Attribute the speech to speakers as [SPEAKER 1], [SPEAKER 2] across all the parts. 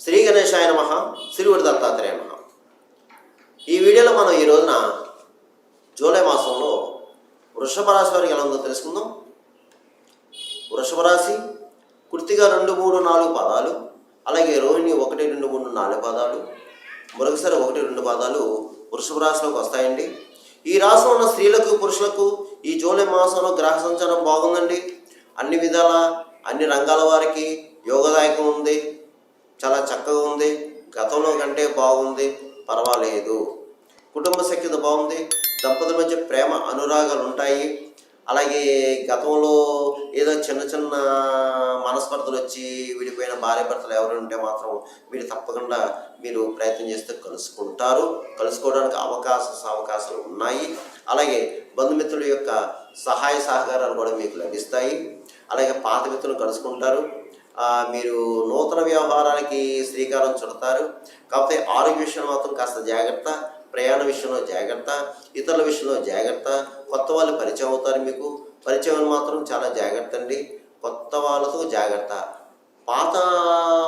[SPEAKER 1] శ్రీ గణేశాయ నమః. శ్రీ గురు దత్తాత్రేయ నమః. ఈ వీడియోలో మనం ఈ రోజున జూలై మాసంలో వృషభ రాశి వారికి ఎలా ఉందో తెలుసుకుందాం. వృషభ రాశి కృత్తిక 2, 3, 4 పాదాలు, అలాగే రోహిణి 1, 2, 3, 4 పాదాలు, మృగశిర 1, 2 పాదాలు వృషభ రాశిలోకి వస్తాయండి. ఈ రాశిలో ఉన్న స్త్రీలకు పురుషులకు ఈ జూలై మాసంలో గ్రహ సంచారం బాగుందండి. అన్ని విధాల అన్ని రంగాల వారికి యోగదాయకం ఉంది, చాలా చక్కగా ఉంది. గతంలో కంటే బాగుంది, పర్వాలేదు. కుటుంబ సఖ్యత బాగుంది, దంపతుల మధ్య ప్రేమ అనురాగాలు ఉంటాయి. అలాగే గతంలో ఏదో చిన్న చిన్న మనస్పర్ధలు వచ్చి విడిపోయిన భార్య భర్తలు ఎవరు ఉంటే మాత్రం మీరు తప్పకుండా మీరు ప్రయత్నం చేస్తే కలుసుకోవడానికి అవకాశాలు ఉన్నాయి. అలాగే బంధుమిత్రుల యొక్క సహాయ సహకారాలు కూడా మీకు లభిస్తాయి. అలాగే పాత మిత్రులను కలుసుకుంటారు. మీరు నూతన వ్యవహారానికి శ్రీకారం చుడతారు. కాకపోతే ఆరోగ్య విషయంలో మాత్రం కాస్త జాగ్రత్త, ప్రయాణ విషయంలో జాగ్రత్త, ఇతరుల విషయంలో జాగ్రత్త. కొత్త వాళ్ళు పరిచయం అవుతారు. మీకు పరిచయం మాత్రం చాలా జాగ్రత్త అండి. కొత్త వాళ్ళతో జాగ్రత్త, పాత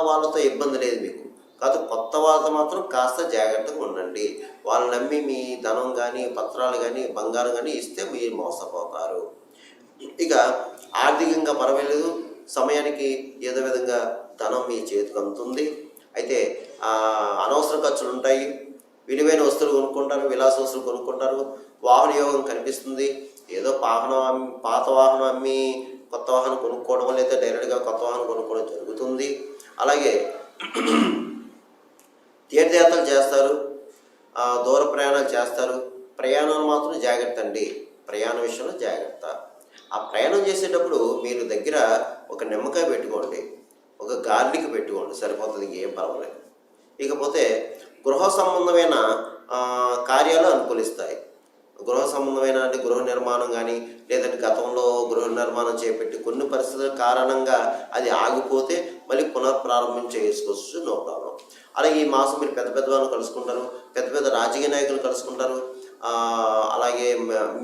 [SPEAKER 1] వాళ్ళతో ఇబ్బంది లేదు మీకు. కాకపోతే కొత్త వాళ్ళతో మాత్రం కాస్త జాగ్రత్తగా ఉండండి. వాళ్ళు నమ్మి మీ ధనం కానీ పత్రాలు కానీ బంగారం కానీ ఇస్తే మీరు మోసపోతారు. ఇక ఆర్థికంగా పర్వాలేదు, సమయానికి ఏదో విధంగా ధనం మీ చేతికి అందుతుంది. అయితే అనవసర ఖర్చులు ఉంటాయి. విలువైన వస్తువులు కొనుక్కుంటారు, విలాస వస్తువులు కొనుక్కుంటారు. వాహన యోగం కనిపిస్తుంది. ఏదో పాత వాహనం అమ్మి కొత్త వాహనం కొనుక్కోవడం, లేదా డైరెక్ట్గా కొత్త వాహనం కొనుక్కోవడం జరుగుతుంది. అలాగే తీర్థయాత్రలు చేస్తారు, దూర ప్రయాణాలు చేస్తారు. ప్రయాణాలు మాత్రం జాగ్రత్త అండి. ప్రయాణ విషయంలో జాగ్రత్త. ఆ ప్రయాణం చేసేటప్పుడు మీరు దగ్గర ఒక నిమ్మకాయ పెట్టుకోండి, ఒక గార్లిక్ పెట్టుకోండి, సరిపోతుంది, ఇంకేం పర్వాలేదు. ఇకపోతే గృహ సంబంధమైన కార్యాలు అనుకూలిస్తాయి. గృహ సంబంధమైన అంటే గృహ నిర్మాణం కానీ, లేదంటే గతంలో గృహ నిర్మాణం చేపట్టి కొన్ని పరిస్థితుల కారణంగా అది ఆగిపోతే మళ్ళీ పునఃప్రారంభం చేసుకోవచ్చు, నో ప్రాబ్లం. అలాగే ఈ మాసం మీరు పెద్ద పెద్ద వాళ్ళని కలుసుకుంటారు, పెద్ద పెద్ద రాజకీయ నాయకులు కలుసుకుంటారు. అలాగే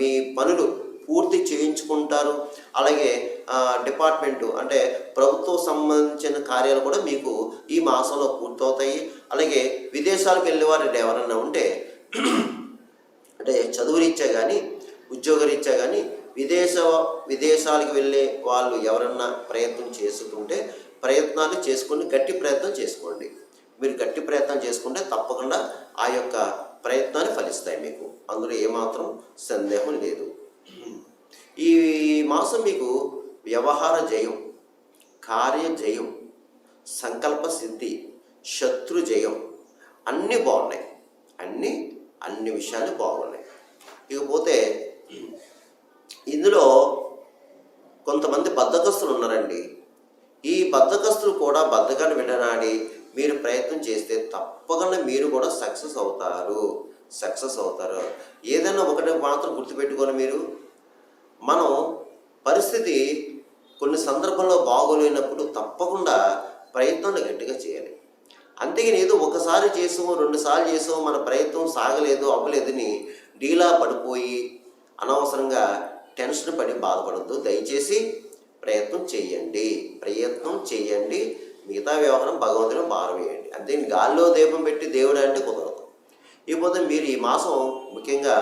[SPEAKER 1] మీ పనులు పూర్తి చేయించుకుంటారు. అలాగే డిపార్ట్మెంటు అంటే ప్రభుత్వం సంబంధించిన కార్యాలు కూడా మీకు ఈ మాసంలో పూర్తవుతాయి. అలాగే విదేశాలకు వెళ్ళేవారు ఎవరన్నా ఉంటే, అంటే చదువురీత్యా కానీ ఉద్యోగరీత్యా కానీ విదేశాలకు వెళ్ళే వాళ్ళు ఎవరన్నా ప్రయత్నం చేసుకుంటే ప్రయత్నాలు చేసుకోండి, గట్టి ప్రయత్నం చేసుకోండి. మీరు గట్టి ప్రయత్నం చేసుకుంటే తప్పకుండా ఆ యొక్క ప్రయత్నాలు ఫలిస్తాయి మీకు. అందులో ఏమాత్రం సందేహం లేదు. ఈ మాసం మీకు వ్యవహార జయం, కార్య జయం, సంకల్ప సిద్ధి, శత్రు జయం అన్నీ బాగున్నాయి. అన్ని విషయాలు బాగున్నాయి. ఇకపోతే ఇందులో కొంతమంది బద్ధకస్తులు ఉన్నారండి. ఈ బద్ధకస్తులు కూడా బద్ధకాన్ని విడనాడి మీరు ప్రయత్నం చేస్తే తప్పకుండా మీరు కూడా సక్సెస్ అవుతారు. ఏదైనా ఒకటి మాత్రం గుర్తుపెట్టుకొని, మీరు మనం పరిస్థితి కొన్ని సందర్భంలో బాగోలేనప్పుడు తప్పకుండా ప్రయత్నాన్ని గట్టిగా చేయాలి. అంతేగాని ఏదో ఒకసారి చేసాము, 2 సార్లు చేసాము, మన ప్రయత్నం సాగలేదు, అవ్వలేదని డీలా పడిపోయి అనవసరంగా టెన్షన్ పడి బాధపడద్దు. దయచేసి ప్రయత్నం చేయండి. మిగతా వ్యవహారం భగవంతుని భారం వేయండి. అంతే గాల్లో దీపం పెట్టి దేవుడు అంటే కుదరదు. ఇకపోతే మీరు ఈ మాసం ముఖ్యంగా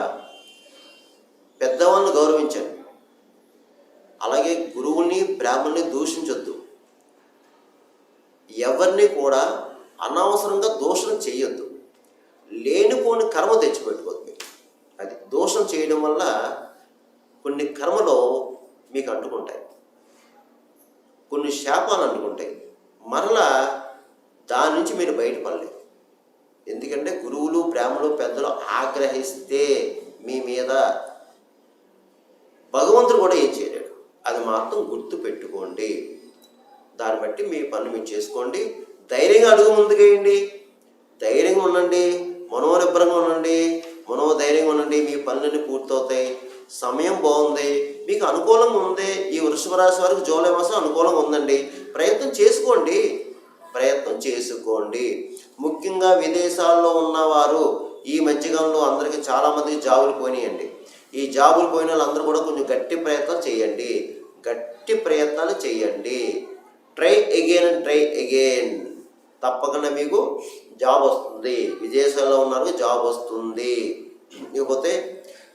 [SPEAKER 1] పెద్దవాళ్ళని గౌరవించండి. అలాగే గురువుని బ్రాహ్మణుని దూషించొద్దు. ఎవరిని కూడా అనవసరంగా దోషం చేయొద్దు. లేనిపోని కర్మ తెచ్చిపెట్టుకోవద్దు. అది దోషం చేయడం వల్ల కొన్ని కర్మలు మీకు అంటుకుంటాయి, కొన్ని శాపాలు అంటుకుంటాయి. మరలా దాని నుంచి మీరు బయటపడలేరు. ఎందుకంటే గురువులు బ్రాహ్మణులు పెద్దలు ఆగ్రహిస్తే మీ మీద భగవంతుడు కూడా ఏం చేయలేడు. అది మాత్రం గుర్తు పెట్టుకోండి. దాన్ని బట్టి మీ పనులు మీరు చేసుకోండి. ధైర్యంగా అడుగు ముందుకేయండి. ధైర్యంగా ఉండండి, మనోనిబ్బరంగా ఉండండి, మనోధైర్యంగా ఉండండి. మీ పనులన్నీ పూర్తవుతాయి. సమయం బాగుంది, మీకు అనుకూలంగా ఉంది. ఈ వృషభ రాశి వారికి జూలై మాసం అనుకూలంగా ఉందండి. ప్రయత్నం చేసుకోండి. ముఖ్యంగా విదేశాల్లో ఉన్నవారు ఈ మధ్యకాలంలో అందరికీ చాలామందికి జాబులు పోయినాయండి. ఈ జాబులు పోయిన వాళ్ళందరూ కూడా కొంచెం గట్టి ప్రయత్నాలు చేయండి. ట్రై అగైన్ తప్పకుండా మీకు జాబ్ వస్తుంది. విదేశాల్లో ఉన్నారు, జాబ్ వస్తుంది. ఇకపోతే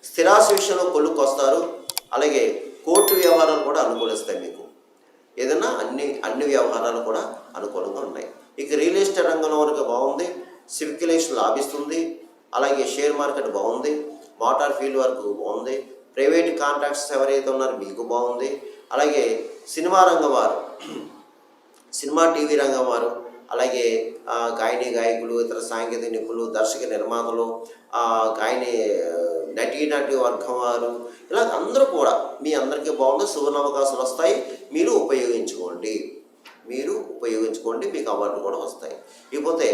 [SPEAKER 1] స్థిరాస్తి విషయంలో కొలుక్కు వస్తారు. అలాగే కోర్టు వ్యవహారాలు కూడా అనుకూలిస్తాయి మీకు. ఏదైనా అన్ని వ్యవహారాలు కూడా అనుకూలంగా ఉన్నాయి. ఇక రియల్ ఎస్టేట్ రంగంలో వరకు బాగుంది. సివిక్యులేషన్ లాభిస్తుంది. అలాగే షేర్ మార్కెట్ బాగుంది. మోటార్ ఫీల్డ్ వరకు బాగుంది. ప్రైవేట్ కాంట్రాక్ట్స్ ఎవరైతే ఉన్నారో మీకు బాగుంది. అలాగే సినిమా రంగం వారు, సినిమా టీవీ రంగం వారు, అలాగే గాయకులు, ఇతర సాంకేతిక నిపుణులు, దర్శక నిర్మాతలు, నటీ వర్గం వారు, ఇలా అందరూ కూడా మీ అందరికీ బాగుంది. సువర్ణ అవకాశాలు వస్తాయి. మీరు ఉపయోగించుకోండి. మీకు అవార్డులు కూడా వస్తాయి. ఇకపోతే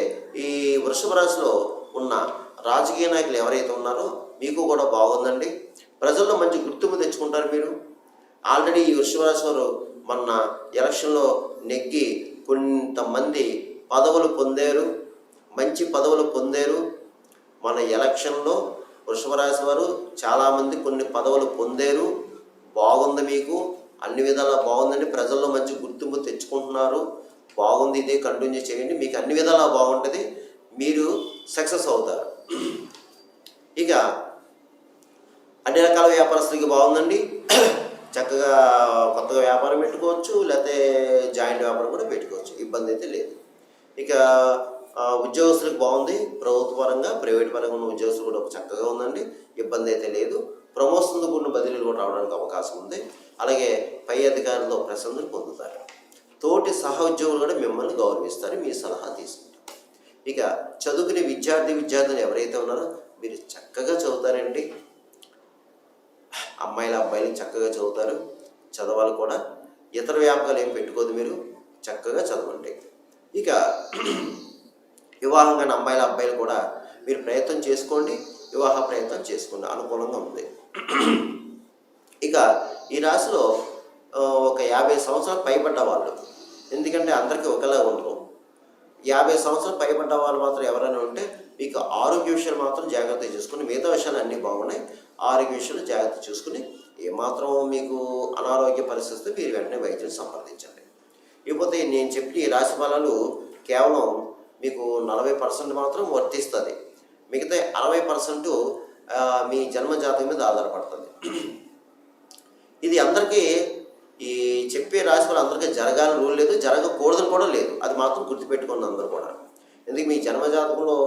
[SPEAKER 1] ఈ వృషభ రాశిలో ఉన్న రాజకీయ నాయకులు ఎవరైతే ఉన్నారో మీకు కూడా బాగుందండి. ప్రజల్లో మంచి గుర్తింపు తెచ్చుకుంటారు మీరు. ఆల్రెడీ ఈ వృషభ రాశి వారు మొన్న ఎలక్షన్లో నెగ్గి కొంతమంది పదవులు పొందారు, మంచి పదవులు పొందారు. మన ఎలక్షన్లో వృషభ రాశి వారు చాలామంది కొన్ని పదవులు పొందారు. బాగుంది, మీకు అన్ని విధాలా బాగుందండి. ప్రజల్లో మంచి గుర్తింపు తెచ్చుకుంటున్నారు. బాగుంది, ఇదే కంటిన్యూ చేయండి. మీకు అన్ని విధాలా బాగుంటుంది. మీరు సక్సెస్ అవుతారు. ఇక అన్ని రకాల వ్యాపారస్తులకి బాగుందండి. చక్కగా కొత్తగా వ్యాపారం పెట్టుకోవచ్చు, లేకపోతే జాయింట్ వ్యాపారం కూడా పెట్టుకోవచ్చు. ఇబ్బంది అయితే లేదు. ఇక ఉద్యోగస్తులకు బాగుంది. ప్రభుత్వ పరంగా, ప్రైవేట్ పరంగా ఉన్న ఉద్యోగస్తులు కూడా చక్కగా ఉందండి. ఇబ్బంది అయితే లేదు. ప్రమోషన్తో కూడిన బదిలీలు కూడా రావడానికి అవకాశం ఉంది. అలాగే పై అధికారులతో ప్రశంసలు పొందుతారు. తోటి సహ ఉద్యోగులు కూడా మిమ్మల్ని గౌరవిస్తారు, మీ సలహా తీసుకుంటారు. ఇక చదువుకునే విద్యార్థులు ఎవరైతే ఉన్నారో మీరు చక్కగా చదువుతారండి. అబ్బాయిలు చక్కగా చదువుతారు. చదవాలి కూడా. ఇతర వ్యాపకాలు ఏం పెట్టుకోదు. మీరు చక్కగా చదవండి. ఇక వివాహం కానీ అబ్బాయిలు కూడా మీరు ప్రయత్నం చేసుకోండి. వివాహ ప్రయత్నం చేసుకోండి, అనుకూలంగా ఉంది. ఇక ఈ రాశిలో ఒక 50 సంవత్సరాలు పైబడ్డ వాళ్ళు, ఎందుకంటే అందరికీ ఒకేలా ఉండరు. 50 సంవత్సరాలు పైబడ్డ వాళ్ళు మాత్రం ఎవరైనా ఉంటే మీకు ఆరోగ్య విషయాలు మాత్రం జాగ్రత్తగా చూసుకుని, మిగతా విషయాలు అన్నీ బాగున్నాయి. ఆరోగ్య విషయాలు జాగ్రత్త చూసుకుని, ఏమాత్రం మీకు అనారోగ్య పరిస్థితి మీరు వెంటనే వైద్యులు సంప్రదించండి. ఇకపోతే నేను చెప్పిన ఈ రాశి ఫలాలు కేవలం మీకు 40% మాత్రం వర్తిస్తుంది. మిగతా 60% మీ జన్మజాతకం మీద ఆధారపడుతుంది. ఇది అందరికీ, ఈ చెప్పే రాశి ఫలాలు అందరికీ జరగాలని రూల్ లేదు, జరగకూడదని కూడా లేదు. అది మాత్రం గుర్తుపెట్టుకోండి అందరూ కూడా. ఎందుకు మీ జన్మజాతకంలో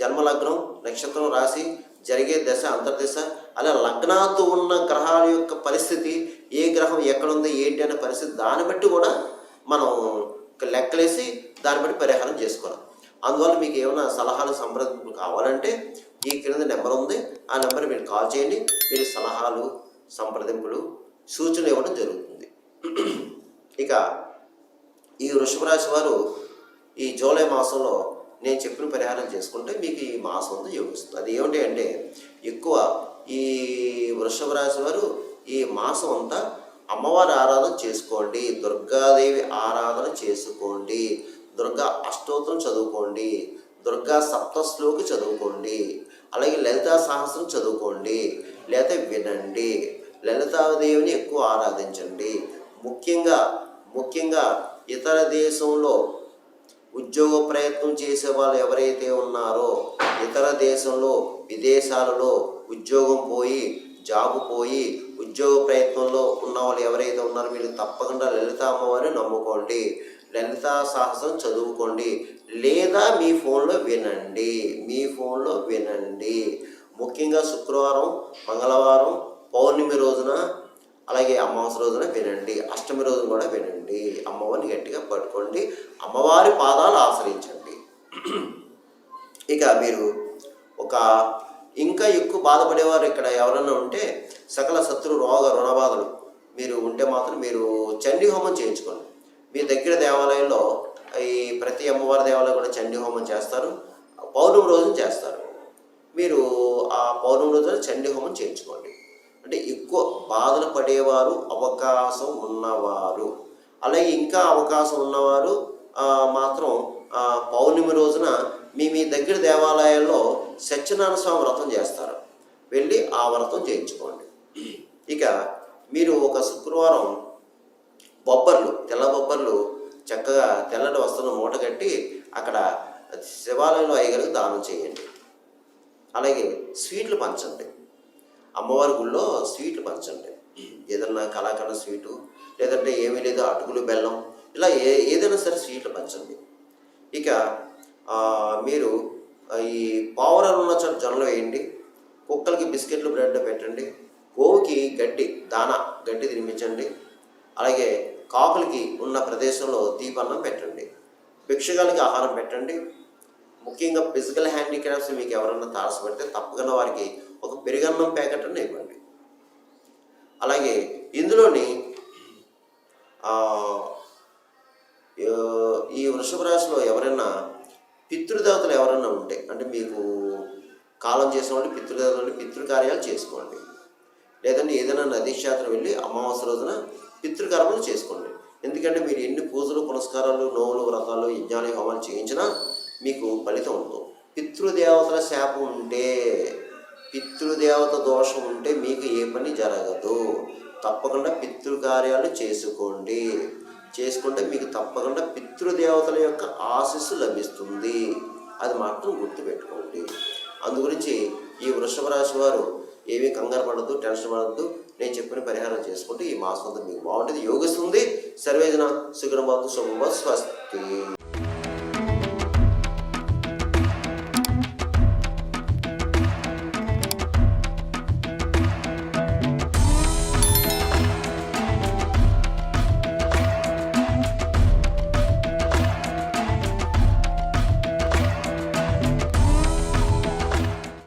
[SPEAKER 1] జన్మలగ్నం, నక్షత్రం, రాశి, జరిగే దశ, అంతర్దశ, అలా లగ్నాతో ఉన్న గ్రహాల యొక్క పరిస్థితి, ఏ గ్రహం ఎక్కడుంది ఏంటి అనే పరిస్థితి, దాన్ని బట్టి కూడా మనం లెక్కలేసి దాన్ని బట్టి పరిహారం చేసుకోవాలి. అందువల్ల మీకు ఏమైనా సలహాలు, సంప్రదింపులు కావాలంటే ఈ క్రింద నెంబర్ ఉంది. ఆ నెంబర్ మీరు కాల్ చేయండి. మీరు సలహాలు, సంప్రదింపులు, సూచనలు ఇవ్వడం జరుగుతుంది. ఇక ఈ వృషభ రాశి వారు ఈ జూలై మాసంలో నేను చెప్పిన పరిహారం చేసుకుంటే మీకు ఈ మాసం అంతా యోగిస్తుంది. అది ఏమిటి అంటే, ఎక్కువ ఈ వృషభ రాశి వారు ఈ మాసం అంతా అమ్మవారి ఆరాధన చేసుకోండి. దుర్గాదేవి ఆరాధన చేసుకోండి. దుర్గా అష్టోత్తరం చదువుకోండి. దుర్గా సప్తశ్లోకి చదువుకోండి. అలాగే లలితా సహస్రం చదువుకోండి, లేకపోతే వినండి. లలితాదేవిని ఎక్కువ ఆరాధించండి. ముఖ్యంగా ఇతర దేశంలో ఉద్యోగ ప్రయత్నం చేసే వాళ్ళు ఎవరైతే ఉన్నారో, ఇతర దేశంలో, విదేశాలలో ఉద్యోగం పోయి, జాబు పోయి, ఉద్యోగ ప్రయత్నంలో ఉన్న వాళ్ళు ఎవరైతే ఉన్నారో మీరు తప్పకుండా లలిత అమ్మవారిని నమ్ముకోండి. లలితా సహస్రం చదువుకోండి, లేదా మీ ఫోన్లో వినండి. ముఖ్యంగా శుక్రవారం, మంగళవారం, పౌర్ణమి రోజున, అలాగే అమావాస్య రోజున వినండి. అష్టమి రోజున కూడా వినండి. అమ్మవారిని గట్టిగా పట్టుకోండి. అమ్మవారి పాదాలు ఆశ్రయించండి. ఇక మీరు ఇంకా ఎక్కువ బాధపడేవారు ఇక్కడ ఎవరైనా ఉంటే, సకల శత్రు రోగ రుణబాధలు మీరు ఉంటే మాత్రం మీరు చండీ హోమం చేయించుకోండి. మీ దగ్గర దేవాలయంలో ఈ ప్రతి అమ్మవారి దేవాలయం కూడా చండీ హోమం చేస్తారు. పౌర్ణమి రోజున చేస్తారు. మీరు ఆ పౌర్ణమి రోజున చండీ హోమం చేయించుకోండి. అంటే ఎక్కువ బాధలు పడేవారు, అవకాశం ఉన్నవారు, అలాగే ఇంకా అవకాశం ఉన్నవారు మాత్రం పౌర్ణమి రోజున మీ దగ్గర దేవాలయాల్లో సత్యనారాయణ స్వామి వ్రతం చేస్తారు. వెళ్ళి ఆ వ్రతం చేయించుకోండి. ఇక మీరు ఒక శుక్రవారం తెల్ల బొబ్బర్లు చక్కగా తెల్లటి వస్త్రం మూట కట్టి అక్కడ శివాలయంలో అయ్యగారికి దానం చేయండి. అలాగే స్వీట్లు పంచండి. అమ్మవారి గుళ్ళో స్వీట్లు పంచండి. ఏదన్నా కళాకండ స్వీటు, లేదంటే ఏమీ లేదు అటుకులు బెల్లం, ఇలా ఏదైనా సరే స్వీట్లు పంచండి. ఇక మీరు ఈ పావురాలు ఉన్న చోట జొన్నలు వేయండి. కుక్కలకి బిస్కెట్లు బ్రెడ్ పెట్టండి. గోవుకి గడ్డి తినిపించండి. అలాగే కాకులకి ఉన్న ప్రదేశంలో దీపన్నం పెట్టండి. భిక్షగాలకి ఆహారం పెట్టండి. ముఖ్యంగా ఫిజికల్ హ్యాండిక్రాఫ్ట్స్ మీకు ఎవరన్నా తారసపడితే తప్పకుండా వారికి ఒక పెరుగన్నం ప్యాకెట్ అన్న ఇవ్వండి. అలాగే ఇందులోని ఈ వృషభ రాశిలో ఎవరైనా పితృదేవతలు ఎవరైనా ఉంటే, అంటే మీకు కాలం చేసిన వాళ్ళు పితృదేవతలు పితృకార్యాలు చేసుకోండి. లేదంటే ఏదైనా నదీ క్షేత్రం వెళ్ళి అమావాస్య రోజున పితృకర్మలు చేసుకోండి. ఎందుకంటే మీరు ఎన్ని పూజలు పునస్కారాలు నోవులు వ్రతాలు యజ్ఞాలు హోమాలు చేయించినా మీకు ఫలితం ఉండదు. పితృదేవతల శాపం ఉంటే, పితృదేవత దోషం ఉంటే మీకు ఏ పని జరగదు. తప్పకుండా పితృకార్యాలు చేసుకుంటే మీకు తప్పకుండా పితృదేవతల యొక్క ఆశీస్సు లభిస్తుంది. అది మాత్రం గుర్తుపెట్టుకోండి. అందుగురించి ఈ వృషభ రాశి వారు ఏమీ కంగారు పడద్దు, టెన్షన్ పడద్దు. నేను చెప్పిన పరిహారం చేసుకుంటే ఈ మాసం అంతా మీకు బాగుంటుంది, యోగిస్తుంది. సర్వేజన సుఖినోభవంతు, శుభం భవతు, స్వస్తి.